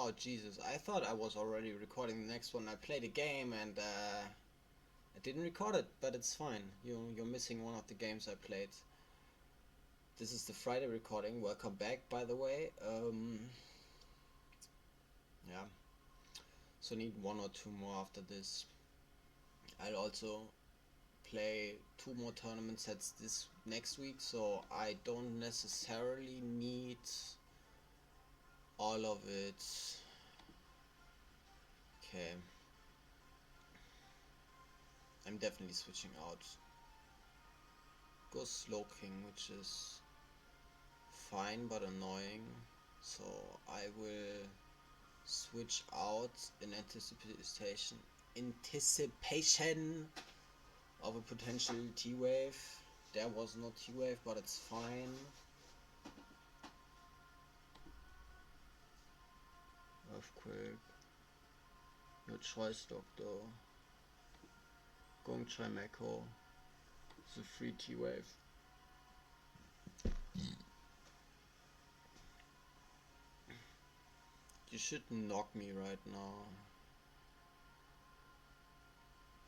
Oh Jesus, I thought I was already recording the next one. I played a game and I didn't record it, but it's fine. You're missing one of the games I played. This is the Friday recording. Welcome back, by the way. Yeah. So need one or two more after this. I'll also play 2 more tournament sets this next week, so I don't necessarily need all of it. Okay. I'm definitely switching out. Go Slow King, which is fine but annoying. So I will switch out in anticipation of a potential T-wave. There was no T-wave, but it's fine. Earthquake. Your choice, Doctor. Gong Chai Meko. It's a free T-wave. You should knock me right now.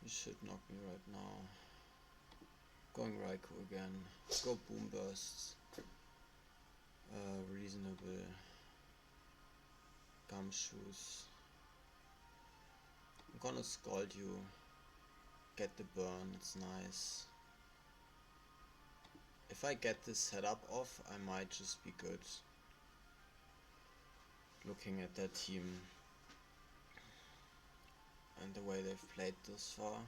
You should knock me right now. Going Raikou again. Go Boom Bursts. Reasonable. Gumshoes. I'm gonna Scald you. Get the burn, it's nice. If I get this setup off, I might just be good. Looking at their team and the way they've played thus far.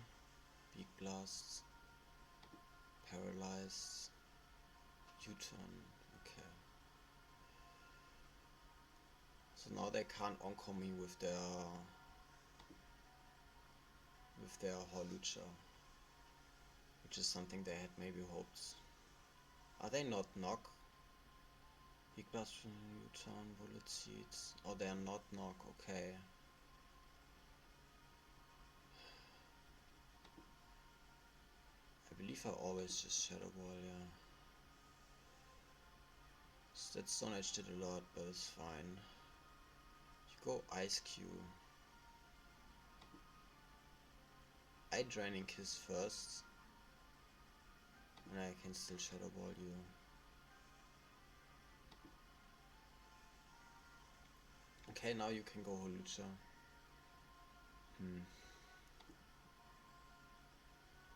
Beak Blasts. Paralyzed. U-turn. Okay. So now they can't encore me with their Hawlucha, which is something they had maybe hoped. Are they not knock? Beak Blast from U-turn, Bullet Seeds. Oh, they are not knock, okay. I believe I always just Shadow Ball, yeah. That Stone Edge did a lot, but it's fine. You go Ice Cube. I Draining Kiss first, and I can still Shadow Ball you. Okay, now you can go Hawlucha.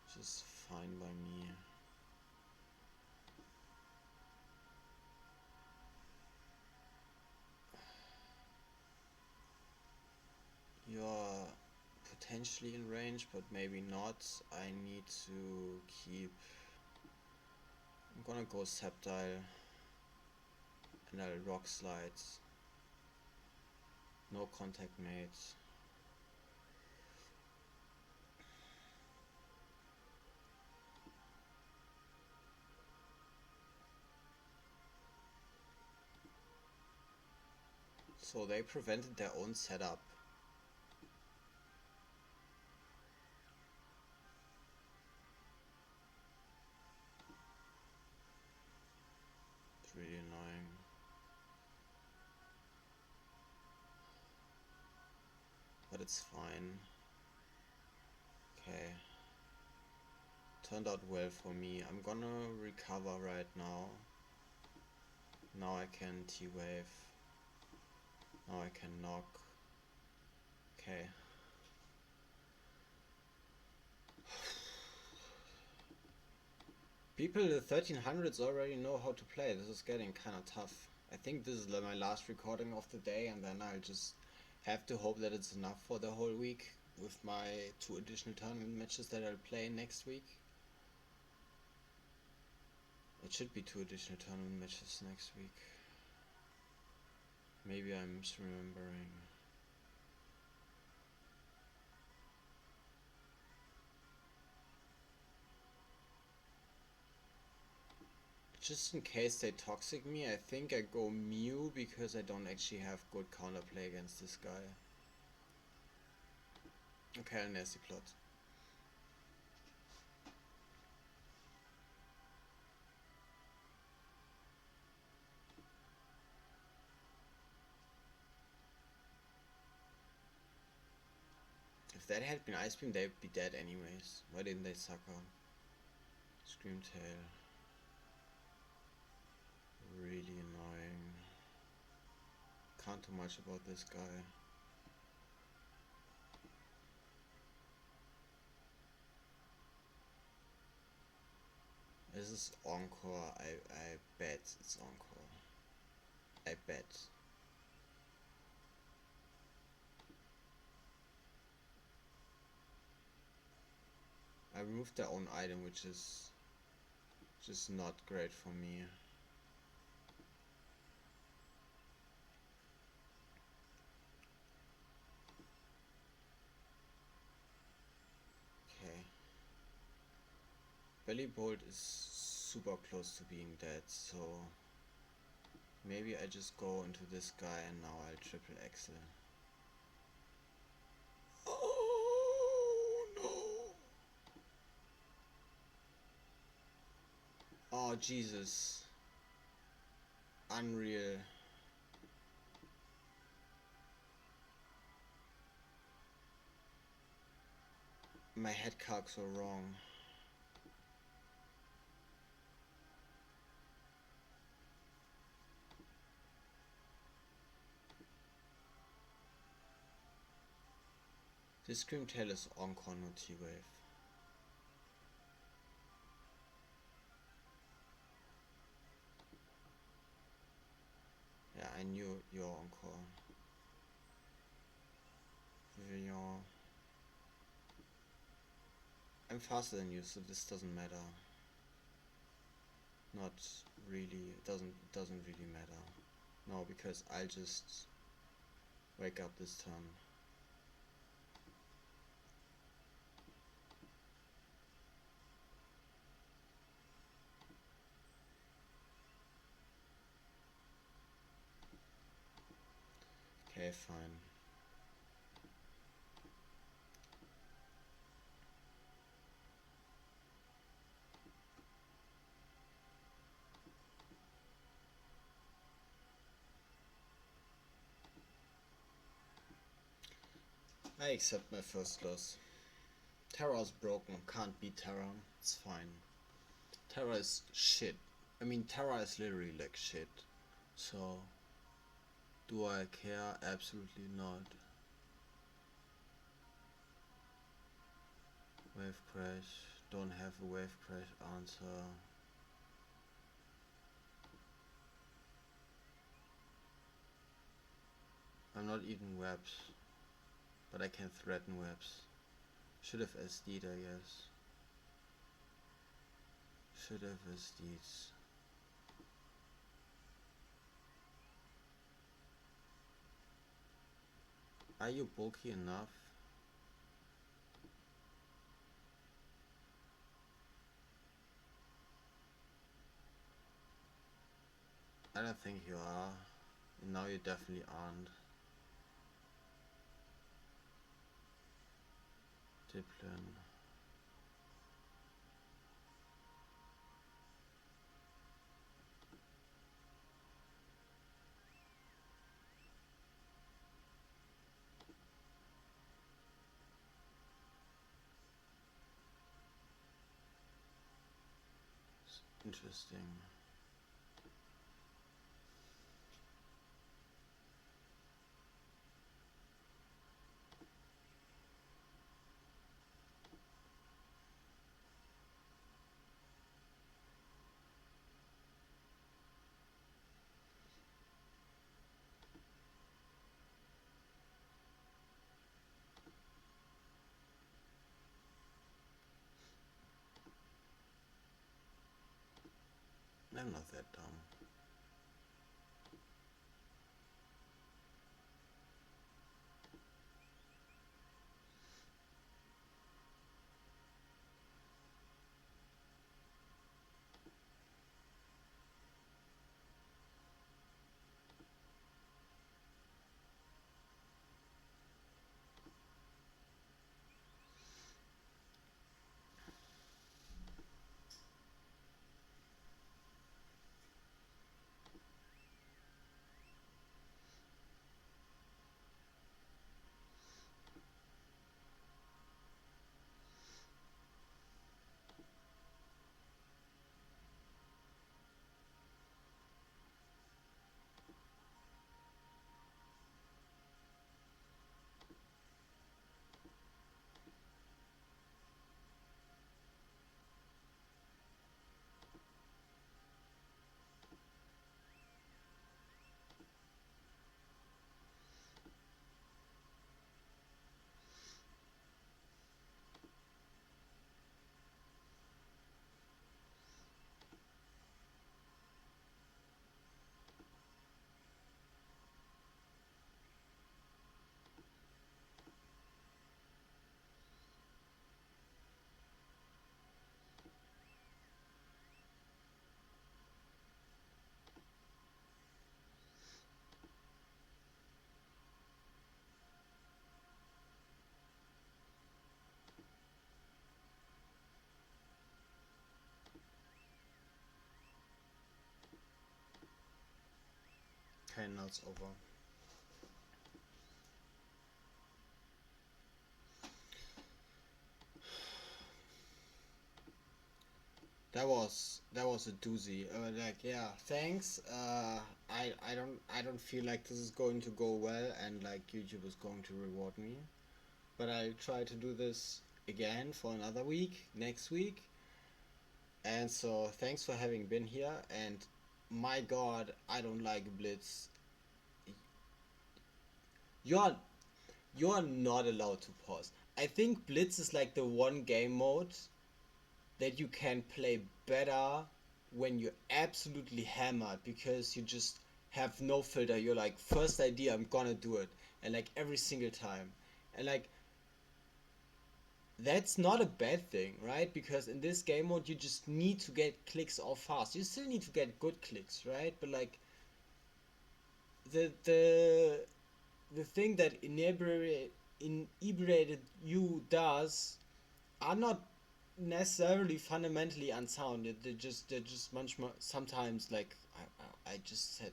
Which is fine by me. You're potentially in range, but maybe not. I need to keep... I'm gonna go Sceptile, and I'll Rock Slide. No Contact Mate. So they prevented their own setup. It's really annoying. But it's fine. Okay. Turned out well for me. I'm gonna recover right now. Now I can T-Wave. Now I can knock. Okay. People in the 1300s already know how to play. This is getting kinda tough. I think this is my last recording of the day, and then I'll just have to hope that it's enough for the whole week with my 2 additional tournament matches that I'll play next week. It should be 2 additional tournament matches next week. Maybe I'm misremembering. Just in case they toxic me, I think I go Mew because I don't actually have good counterplay against this guy. Okay, nasty plot. If that had been Ice Beam, they'd be dead anyways. Why didn't they suck on? Screamtail. Really annoying. Can't do much about this guy. This is Encore. I bet it's Encore. I bet. I removed their own item, which is just not great for me. Okay. Belly Bolt is super close to being dead, so maybe I just go into this guy and now I'll triple Axel. Oh no! Oh Jesus. Unreal. My head calcs were wrong. This Screamtail is Encore, no T-Wave. Yeah, I knew you're Encore. Vivillon. I'm faster than you, so this doesn't matter. Not really, it doesn't really matter. No, because I'll just wake up this turn. Okay, fine. I accept my first loss. Terra's broken, can't beat Terra, it's fine. Terra is shit. I mean, Terra is literally like shit. So, do I care? Absolutely not. Wave crash, don't have a wave crash answer. I'm not eating webs, but I can threaten webs. Should have SD'd, I guess. Should have SD'd. Are you bulky enough? I don't think you are. And now you definitely aren't. Diplin. Interesting. I'm not that dumb. Okay, now it's over. That was a doozy. Like, yeah, thanks. I don't feel like this is going to go well, and like YouTube is going to reward me. But I'll try to do this again for another week next week. And so thanks for having been here. And my God, I don't like Blitz. You're you're not allowed to pause. I think Blitz is like the one game mode that you can play better when you're absolutely hammered because you just have no filter. You're like, first idea, I'm gonna do it, and like every single time, and like that's not a bad thing, right? Because in this game mode, you just need to get clicks off fast. You still need to get good clicks, right? But like the the thing that inebriated you does are not necessarily fundamentally unsound. They're just manchmal sometimes like I just said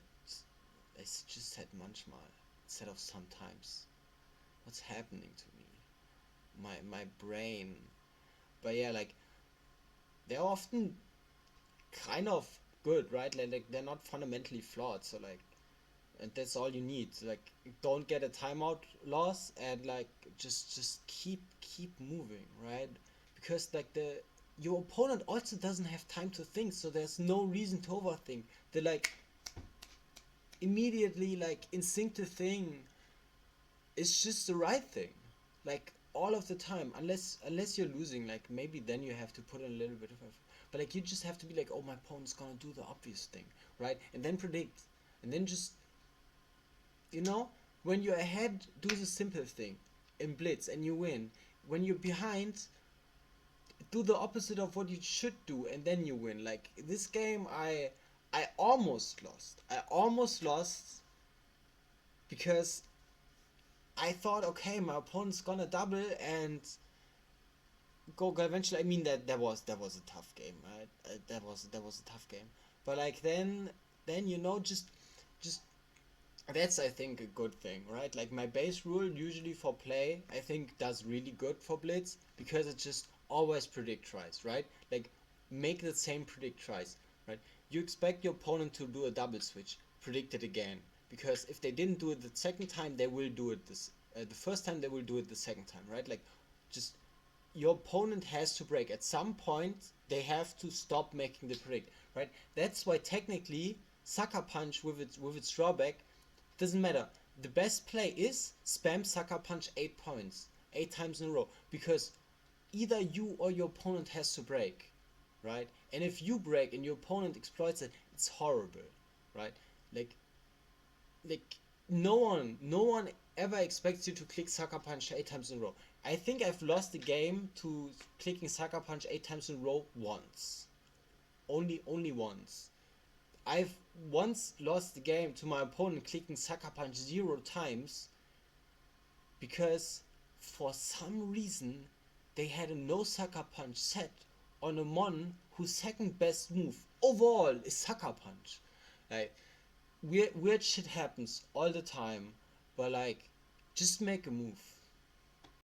manchmal instead of sometimes. What's happening to me? My brain. But yeah, like they're often kind of good, right? Like they're not fundamentally flawed. So like, and that's all you need. Like, don't get a timeout loss, and like just keep moving, right? Because like the your opponent also doesn't have time to think, so there's no reason to overthink. The like immediately like instinctive thing is just the right thing, like all of the time, unless you're losing, like maybe then you have to put in a little bit of effort. But like you just have to be like, oh, my opponent's gonna do the obvious thing, right? And then predict, and then just, you know, when you're ahead, do the simple thing in Blitz and you win. When you're behind, do the opposite of what you should do and then you win. Like this game, I almost lost. I almost lost because I thought, okay, my opponent's gonna double and go eventually. I mean that was a tough game, right? That was a tough game. But like then you know, just that's, I think, a good thing, right? Like my base rule usually for play, I think does really good for Blitz because it just always predict tries, right? Like make the same predict tries, right? You expect your opponent to do a double switch, predict it again, because if they didn't do it the second time, they will do it the first time, they will do it the second time, right? Like just your opponent has to break at some point. They have to stop making the predict, right? That's why technically Sucker Punch with its drawback doesn't matter. The best play is spam Sucker Punch 8 points, 8 times in a row, because either you or your opponent has to break, right? And if you break and your opponent exploits it, it's horrible, right? Like, like no one ever expects you to click Sucker Punch 8 times in a row. I think I've lost the game to clicking Sucker Punch 8 times in a row once. Only once. I've once lost the game to my opponent clicking Sucker Punch 0 times because for some reason they had a no Sucker Punch set on a mon whose second best move overall is Sucker Punch. Like weird shit happens all the time, but like just make a move.